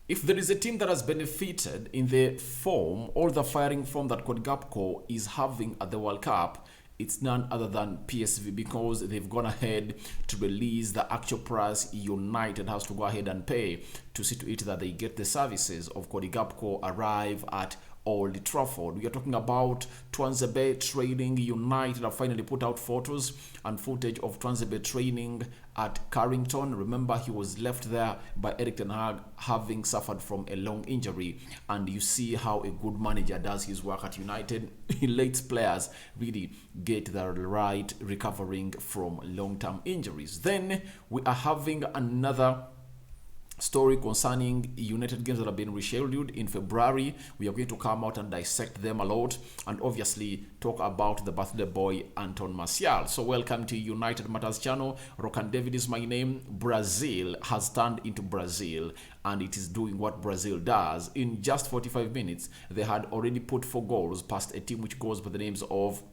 If there is a team that has benefited in the form or the firing form that Cody Gakpo is having at the World Cup, it's none other than PSV, because they've gone ahead to release the actual price United has to go ahead and pay to see to it that they get the services of Cody Gakpo arrive at Old Trafford. We are talking about Tuanzebe training. United have finally put out photos and footage of Tuanzebe training at Carrington. Remember, he was left there by Erik ten Hag, having suffered from a long injury, and you see how a good manager does his work at United. He lets players really get the right recovering from long-term injuries. Then we are having another story concerning United games that have been rescheduled in February. We are going to come out and dissect them a lot, and obviously talk about the birthday boy Anton Martial. So welcome to United Matters channel. Rokan David is my name. Brazil has turned into Brazil, and it is doing what Brazil does. In just 45 minutes, they had already put 4 goals past a team which goes by the names of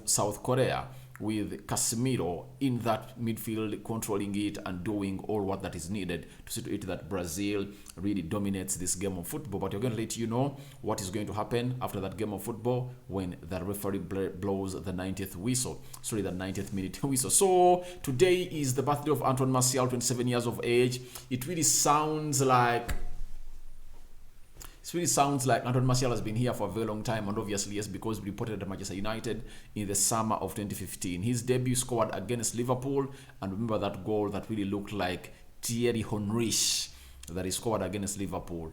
South Korea, with Casemiro in that midfield controlling it and doing all what that is needed to see to it that Brazil really dominates this game of football. But we're going to let you know what is going to happen after that game of football when the referee blows the 90th whistle. Sorry, the 90th minute whistle. So today is the birthday of Anton Martial, 27 years of age. It really sounds like Anton Martial has been here for a very long time, and obviously yes, because we reported at Manchester United in the summer of 2015. His debut scored against Liverpool, and remember that goal that really looked like Thierry Henry that he scored against Liverpool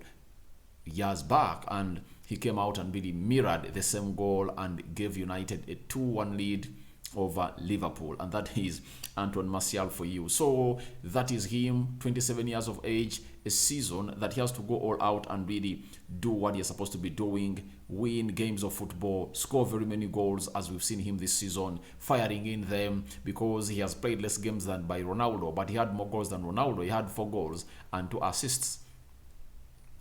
years back, and he came out and really mirrored the same goal and gave United a 2-1 lead over Liverpool, and that is Anton Martial for you. So that is him, 27 years of age, a season that he has to go all out and really do what he's supposed to be doing, win games of football, score very many goals as we've seen him this season, firing in them, because he has played less games than by Ronaldo, but he had more goals than Ronaldo. He had 4 goals and 2 assists.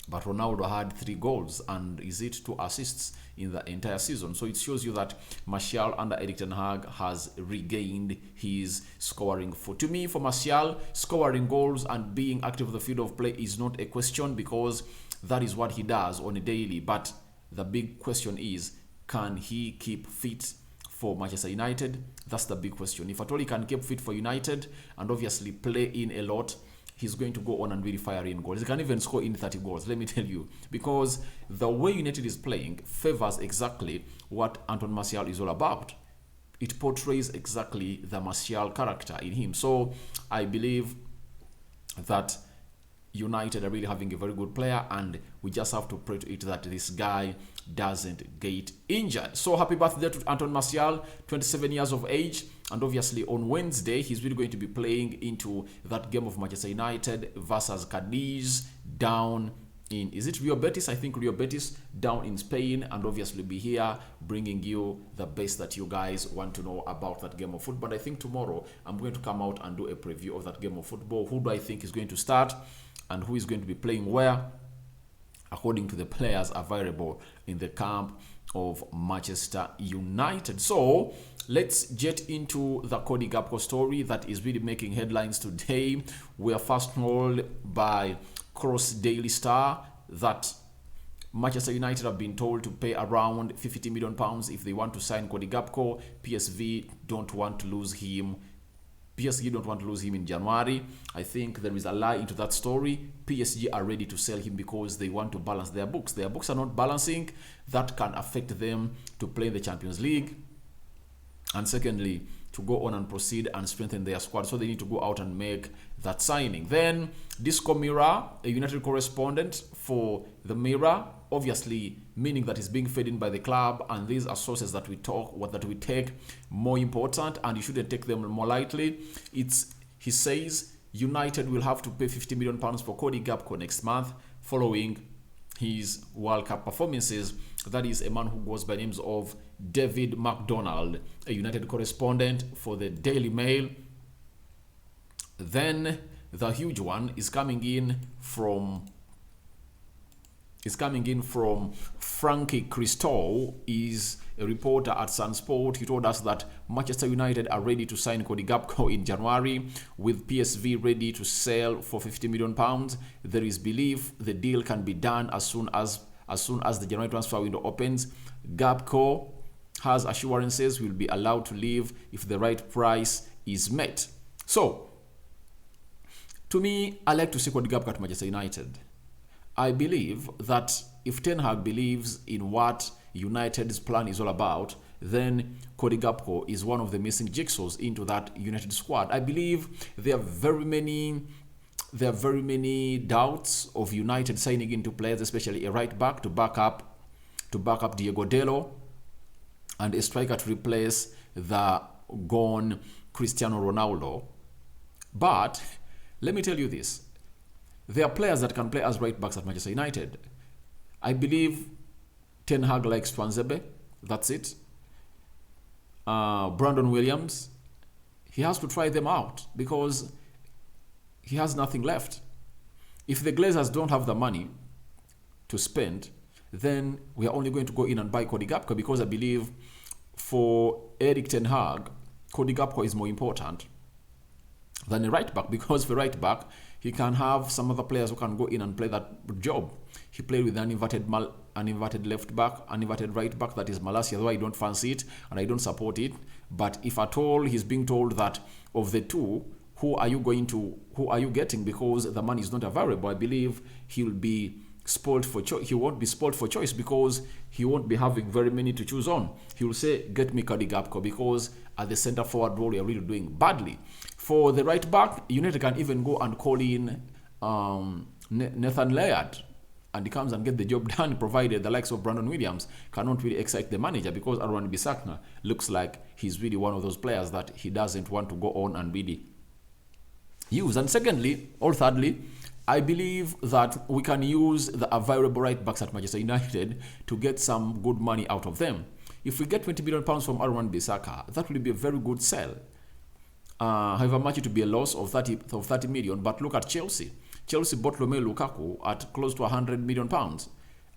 But Ronaldo had 3 goals and is it 2 assists in the entire season. So it shows you that Martial under Erik ten Hag has regained his scoring form. To me, for Martial, scoring goals and being active in the field of play is not a question, because that is what he does on a daily. But the big question is, can he keep fit for Manchester United? That's the big question. If at all he can keep fit for United and obviously play in a lot, he's going to go on and really fire in goals. He can even score in 30 goals, let me tell you, because the way United is playing favors exactly what Anton Martial is all about. It portrays exactly the Martial character in him. So I believe that United are really having a very good player, and we just have to pray to it that this guy doesn't get injured. So happy birthday to Anton Martial, 27 years of age. And obviously on Wednesday, he's really going to be playing into that game of Manchester United versus Cadiz down in, is it Rio Betis? I think Rio Betis, down in Spain. And obviously be here bringing you the best that you guys want to know about that game of football. But I think tomorrow I'm going to come out and do a preview of that game of football. Who do I think is going to start and who is going to be playing where, according to the players available in the camp of Manchester United. So let's get into the Cody Gakpo story that is really making headlines today. We are first told by Cross Daily Star that Manchester United have been told to pay around £50 million if they want to sign Cody Gakpo. PSV don't want to lose him. PSG don't want to lose him in January. I think there is a lie into that story. PSG are ready to sell him because they want to balance their books. Their books are not balancing. That can affect them to play in the Champions League. And secondly, to go on and proceed and strengthen their squad. So they need to go out and make that signing. Then, Disco Mirror, a United correspondent for the Mirror, obviously meaning that is being fed in by the club, and these are sources that we take more important, and you shouldn't take them more lightly. He says United will have to pay £50 million for Cody Gakpo next month following his World Cup performances. That is a man who goes by names of David McDonald, a United correspondent for the Daily Mail. Then the huge one is coming in from Frankie Christou, is a reporter at Sun Sport. He told us that Manchester United are ready to sign Cody Gakpo in January, with PSV ready to sell for £50 million. There is belief the deal can be done as soon as the January transfer window opens. Gakpo has assurances he will be allowed to leave if the right price is met. So, to me, I like to see Cody Gakpo at Manchester United. I believe that if Ten Hag believes in what United's plan is all about, then Cody Gakpo is one of the missing jigsaws into that United squad. I believe there are very many doubts of United signing into players, especially a right back to back up Diego Dello, and a striker to replace the gone Cristiano Ronaldo. But let me tell you this. There are players that can play as right backs at Manchester United. I believe Ten Hag likes Tuanzebe. That's it. Brandon Williams. He has to try them out because he has nothing left. If the Glazers don't have the money to spend, then we are only going to go in and buy Cody Gakpo, because I believe for Erik Ten Hag, Cody Gakpo is more important than a right back, because for right back, he can have some other players who can go in and play that job. He played with an inverted left back, an inverted right back, that is Malacia, though I don't fancy it and I don't support it. But if at all he's being told that of the two, who are you getting, because the money is not available, I believe he'll be spoiled for choice. He won't be spoiled for choice because he won't be having very many to choose on. He will say, get me Cody Gakpo, because at the center forward role, you're really doing badly. For the right back, United can even go and call in Nathan Laird, and he comes and get the job done, provided the likes of Brandon Williams cannot really excite the manager, because Aaron Bissaka looks like he's really one of those players that he doesn't want to go on and really use. And thirdly, I believe that we can use the available right backs at Manchester United to get some good money out of them. If we get £20 million from Aaron Bissaka, that will be a very good sell. However much it will be a loss of 30 million, but look at Chelsea. Chelsea bought Romelu Lukaku at close to £100 million,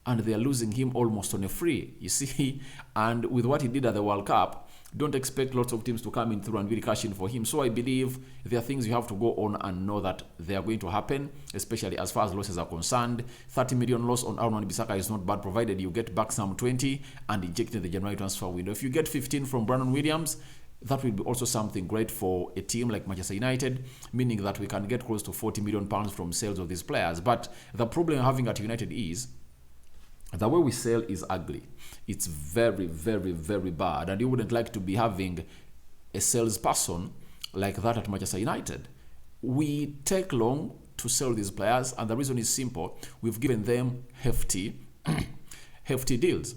and they are losing him almost on a free, you see. And with what he did at the World Cup, don't expect lots of teams to come in through and really cash in for him. So I believe there are things you have to go on and know that they are going to happen, especially as far as losses are concerned. 30 million loss on Aaron Bissaka is not bad, provided you get back some 20 and inject in the January transfer window. If you get 15 from Brandon Williams, that will be also something great for a team like Manchester United, meaning that we can get close to £40 million from sales of these players. But the problem we're having at United is the way we sell is ugly. It's very, very, very bad. And you wouldn't like to be having a salesperson like that at Manchester United. We take long to sell these players, and the reason is simple. We've given them hefty deals.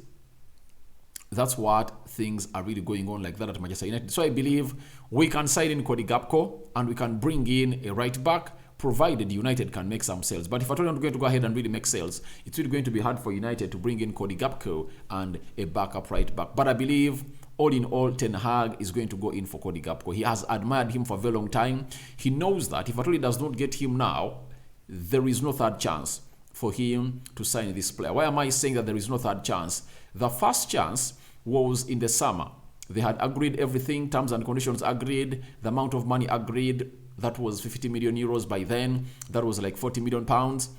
That's what things are really going on like that at Manchester United. So I believe we can sign in Cody Gakpo and we can bring in a right back, provided United can make some sales. But if at all you're going to go ahead and really make sales, it's really going to be hard for United to bring in Cody Gakpo and a backup right back. But I believe, all in all, Ten Hag is going to go in for Cody Gakpo. He has admired him for a very long time. He knows that if at all he does not get him now, there is no third chance for him to sign this player. Why am I saying that there is no third chance? The first chance was in the summer. They had agreed everything, terms and conditions agreed, the amount of money agreed. That was 50 million euros by then. That was like 40 million pounds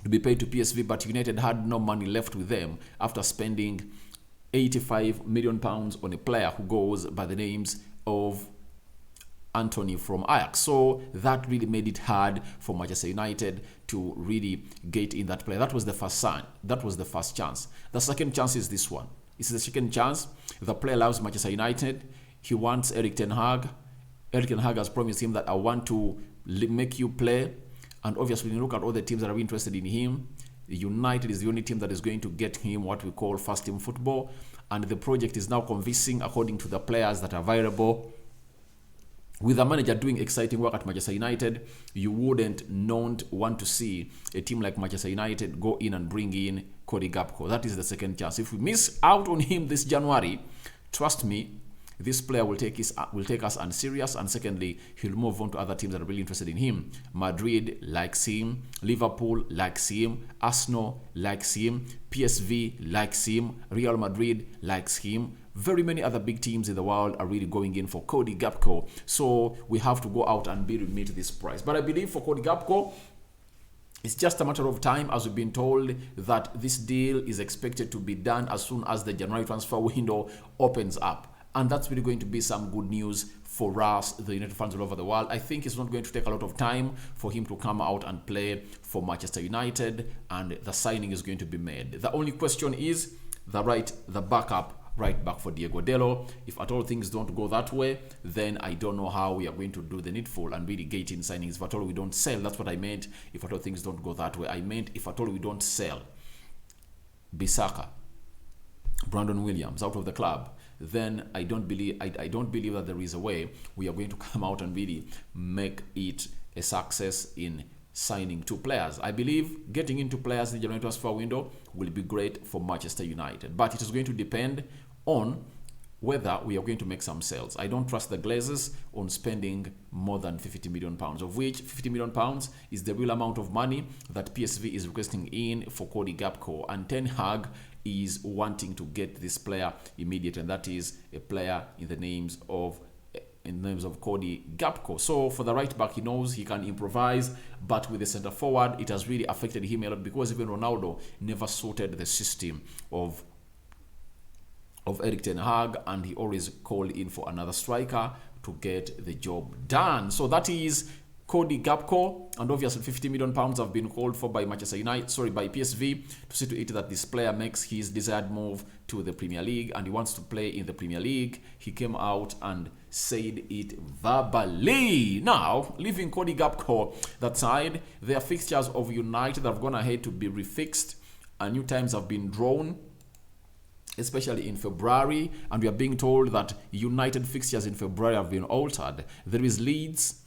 to be paid to PSV, but United had no money left with them after spending 85 million pounds on a player who goes by the names of Anthony from Ajax. So that really made it hard for Manchester United to really get in that player. That was the first sign. That was the first chance. The second chance is this one. It's the second chance. The player loves Manchester United. He wants Erik Ten Hag. Erik Ten Hag has promised him that I want to make you play. And obviously, when you look at all the teams that are interested in him, United is the only team that is going to get him what we call first team football. And the project is now convincing, according to the players that are available. With the manager doing exciting work at Manchester United, you wouldn't not want to see a team like Manchester United go in and bring in Cody Gakpo. That is the second chance. If we miss out on him this January, trust me, this player will take us unserious, and secondly, he'll move on to other teams that are really interested in him. Madrid likes him, Liverpool likes him, Arsenal likes him, PSV likes him, Real Madrid likes him. Very many other big teams in the world are really going in for Cody Gakpo. So we have to go out and meet this price. But I believe for Cody Gakpo, it's just a matter of time, as we've been told that this deal is expected to be done as soon as the January transfer window opens up. And that's really going to be some good news for us, the United fans all over the world. I think it's not going to take a lot of time for him to come out and play for Manchester United, and the signing is going to be made. The only question is the backup right back for Diego Delo. If at all things don't go that way, then I don't know how we are going to do the needful and really get in signings. If at all we don't sell, that's what I meant. If at all things don't go that way, I meant if at all we don't sell Bissaka, Brandon Williams out of the club, then I don't believe that there is a way we are going to come out and really make it a success in signing 2 players. I believe getting into players in the January transfer window will be great for Manchester United, but it is going to depend on whether we are going to make some sales. I don't trust the Glazers on spending more than £50 million, of which £50 million is the real amount of money that PSV is requesting in for Cody Gakpo, and Ten Hag is wanting to get this player immediately, and that is a player in the names of Cody Gakpo. So for the right back, he knows he can improvise, but with the centre forward, it has really affected him a lot, because even Ronaldo never suited the system of Erik Ten Hag, and he always called in for another striker to get the job done. So that is Cody Gakpo, and obviously £50 million have been called for by by PSV to see to it that this player makes his desired move to the Premier League, and he wants to play in the Premier League. He came out and said it verbally. Now, leaving Cody Gakpo that side, there are fixtures of United that have gone ahead to be refixed, and new times have been drawn, especially in February, and we are being told that United fixtures in February have been altered. There is Leeds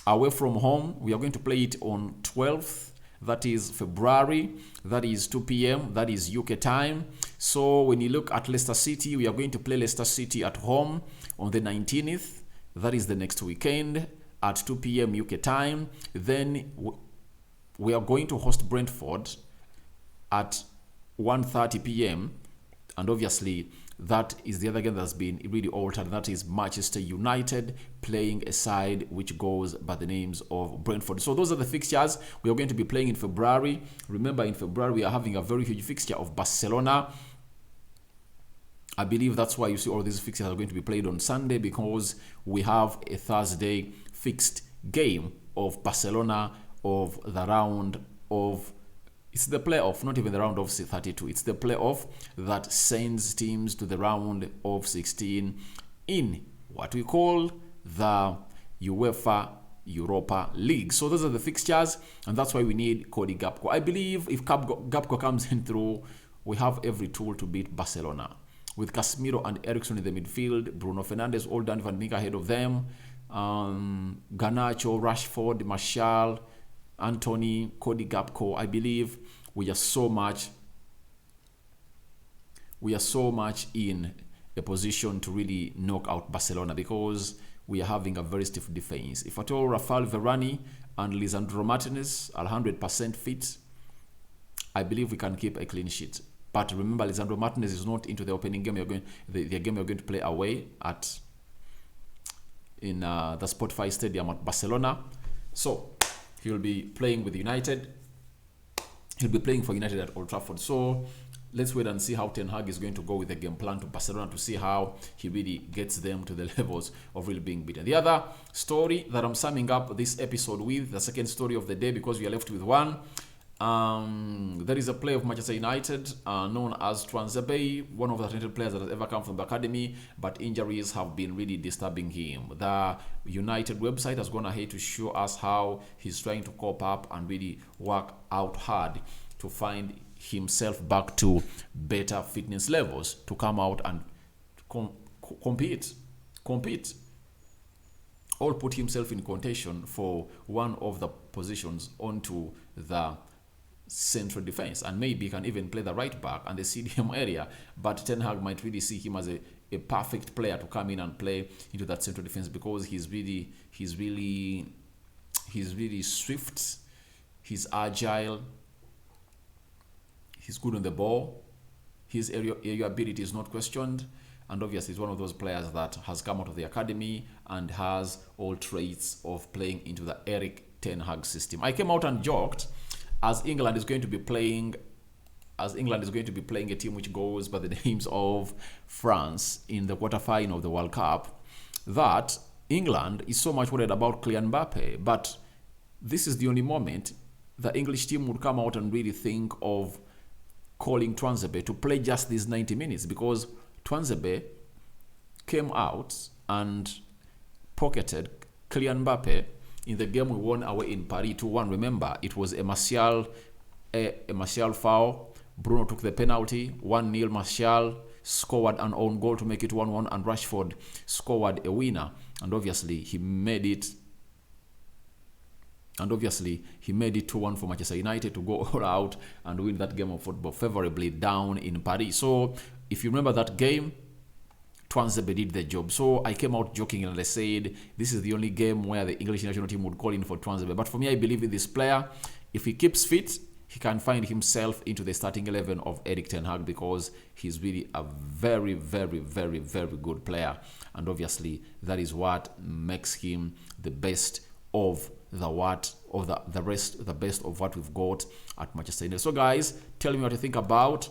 away from home. We are going to play it on 12th, that is February, that is 2 p.m, that is UK time. So when you look at Leicester City, we are going to play Leicester City at home on the 19th, that is the next weekend, at 2 p.m. UK time. Then we are going to host Brentford at 1:30 p.m, and obviously that is the other game that's been really altered. That is Manchester United playing a side which goes by the names of Brentford. So those are the fixtures we are going to be playing in February. Remember, in February we are having a very huge fixture of Barcelona. I believe that's why you see all these fixtures are going to be played on Sunday, because we have a Thursday fixed game of Barcelona of the round of, it's the playoff, not even the round of 32. It's the playoff that sends teams to the round of 16 in what we call the UEFA Europa League. So those are the fixtures, and that's why we need Cody Gakpo. I believe if Gakpo comes in through, we have every tool to beat Barcelona. With Casemiro and Eriksen in the midfield, Bruno Fernandes, all Danny van Dijk ahead of them, Garnacho, Rashford, Martial, Anthony, Cody Gakpo. I believe we are so much in a position to really knock out Barcelona, because we are having a very stiff defense. If at all Rafael Varane and Lisandro Martinez are 100% fit, I believe we can keep a clean sheet. But remember, Lisandro Martinez is not into the opening game. The game you're going to play away in the Spotify Stadium at Barcelona. So he will be playing with United. He'll be playing for United at Old Trafford. So let's wait and see how Ten Hag is going to go with the game plan to Barcelona, to see how he really gets them to the levels of really being beaten. The other story that I'm summing up this episode with, the second story of the day, because we are left with one. There is a player of Manchester United known as Tuanzebe, one of the talented players that has ever come from the academy, but injuries have been really disturbing him. The United website has gone ahead to show us how he's trying to cope up and really work out hard to find himself back to better fitness levels to come out and compete, or put himself in contention for one of the positions onto the central defense, and maybe he can even play the right back and the CDM area. But Ten Hag might really see him as a perfect player to come in and play into that central defense, because he's really swift, he's agile, he's good on the ball, his area ability is not questioned, and obviously he's one of those players that has come out of the academy and has all traits of playing into the Erik Ten Hag system. I came out and joked, as England is going to be playing a team which goes by the names of France in the quarterfinal of the World Cup, that England is so much worried about Kylian Mbappe, but this is the only moment the English team would come out and really think of calling Tuanzebe to play just these 90 minutes, because Tuanzebe came out and pocketed Kylian Mbappe in the game we won away in Paris 2-1. Remember, it was a Martial foul. Bruno took the penalty. 1-0. Martial scored an own goal to make it 1-1, and Rashford scored a winner. And obviously, he made it 2-1 for Manchester United to go all out and win that game of football favorably down in Paris. So, if you remember that game, Tuanzebe did the job. So I came out joking and I said this is the only game where the English national team would call in for Tuanzebe. But for me, I believe in this player. If he keeps fit, he can find himself into the starting 11 of Erik Ten Hag, because he's really a very, very, very, very good player. And obviously, that is what makes him the best of the best of what we've got at Manchester United. So guys, tell me what you think about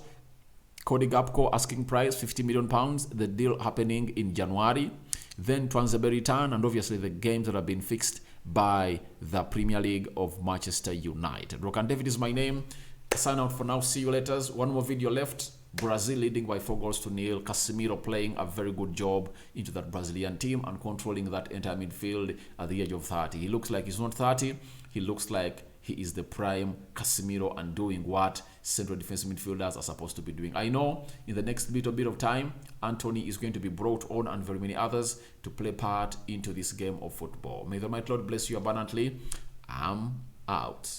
Cody Gakpo asking price £50 million, the deal happening in January, then Tuanzebe return, and obviously the games that have been fixed by the Premier League of Manchester United. Rokan David is my name. Sign out for now. See you later. One more video left. Brazil leading by 4-0. Casemiro playing a very good job into that Brazilian team and controlling that entire midfield at the age of 30. He looks like he's not 30. He looks like he is the prime Casemiro and doing what central defensive midfielders are supposed to be doing. I know in the next little bit of time, Anthony is going to be brought on and very many others to play part into this game of football. May the mighty Lord bless you abundantly. I'm out.